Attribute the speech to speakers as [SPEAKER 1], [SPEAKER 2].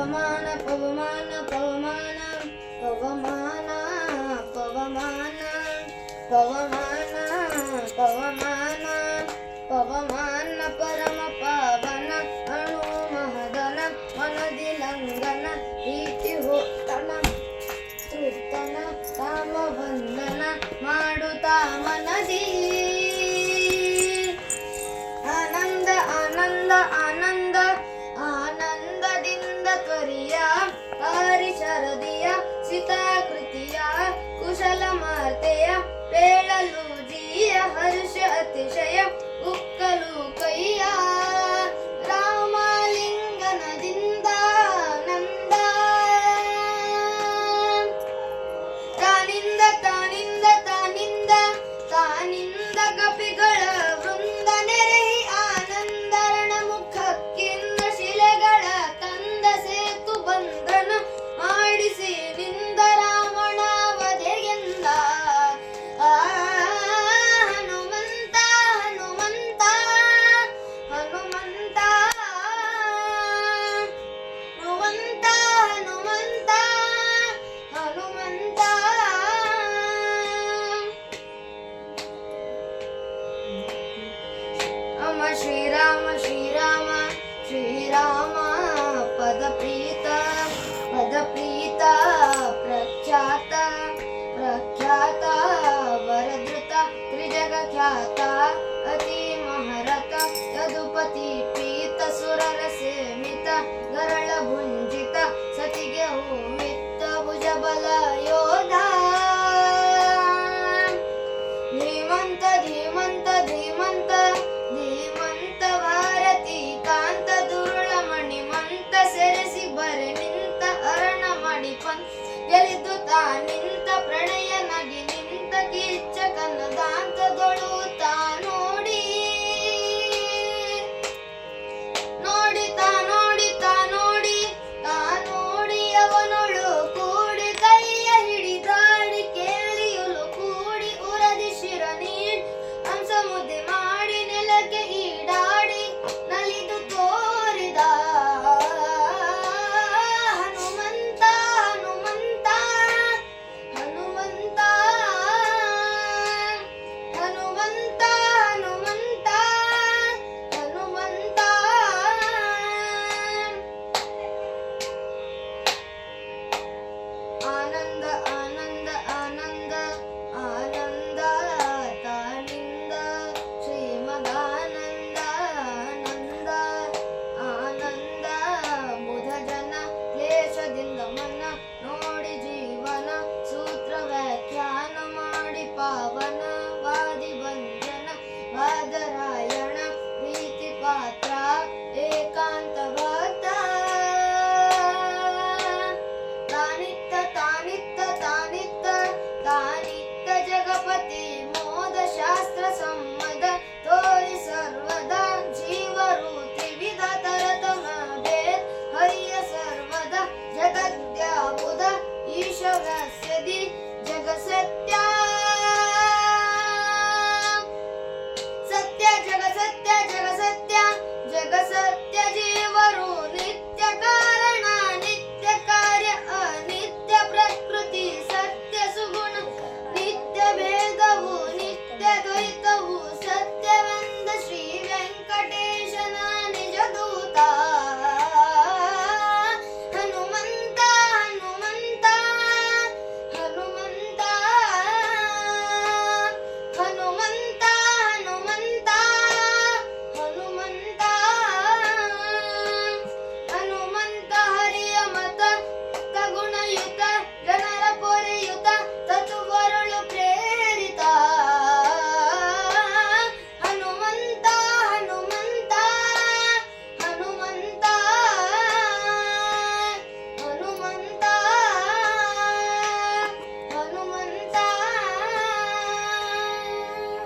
[SPEAKER 1] ಪವಮಾನ ಪವಮಾನ ಪವಮಾನ ಪವಮಾನ ಪವಮಾನ ಪವಮಾನ ಪವಮಾನ ಪವಮಾನ ಪರಮ ಪಾವನ ಅಣು ಮಹದನ ಮನದಿ ಲಂಘನ ಪ್ರೀತಿ ಹೋತನ ತೃಪ್ತನ ಕಾಮ ಬಂಧನ ಮಾಡುತ್ತಾ ಮನದಿ ಆನಂದ ಆನಂದ ಆನಂದ ಆನಂದದಿಂದ ತ್ವರಿಯ ಹರಿಶರದಿಯ ಸಿತಾಕೃತಿಯ ಕುಶಲ ಮಾರ್ತೆಯ ಪೇಳಲು ಜೀಯ ಹರ್ಷ ಅತಿಶಯ ಉಕ್ಕಲು ಕೈಯ ರಾಮಲಿಂಗನದಿಂದ ನಂದ ತಾನಿಂದ ತಾನಿಂದ ತಾನಿಂದ ತಾನಿಂದ ಕಪಿಗಳ ವೃಂದ ನೆರೆಹಿ ಆನಂದರಣ ಮುಖಕ್ಕಿಂದ ಶಿಲೆಗಳ ತಂದ ಸೇತು ಬಂಧನ ಮಾಡಿಸಿ ನಿಂದ ರಾವಣ ವಧೆಗೆಂದ ಹನುಮಂತ ಹನುಮಂತ ಹನುಮಂತ ಹನುಮಂತ ಹನುಮಂತ ಹನುಮಂತ ಅಮ ಶ್ರೀರಾಮ ಶ್ರೀರಾಮ ಶ್ರೀರಾಮ ಪದಪ್ರೀತ ಪದಪ್ರೀತ ಪ್ರಖ್ಯಾತ ಪ್ರಖ್ಯಾತ ವರದೃತ ತ್ರಿಜಗಖ್ಯಾತ ಅತಿ ಮಹರತ ಯದುಪತಿ ಪೀತ ಸುರರ ಸೇಮಿತ ಗರಳ ಭುಂಜಿತ ಸತಿಗೆ ಹೂವಿತ್ತ ಭುಜಬಲ ಯೋಧ ಧೀಮಂತ ಧೀಮಂತ ಧೀಮಂತ ಧೀಮಂತ ಭಾರತಿ ಕಾಂತ ದುರುಳ ಮಣಿಮಂತ ಸೆರೆಸಿ ಬರೆ ನಿಂತ ಅರಣ ಮಣಿಪಂತ ಗೆಲಿದು ತಾ ನಿಂತ ಪ್ರಣಯ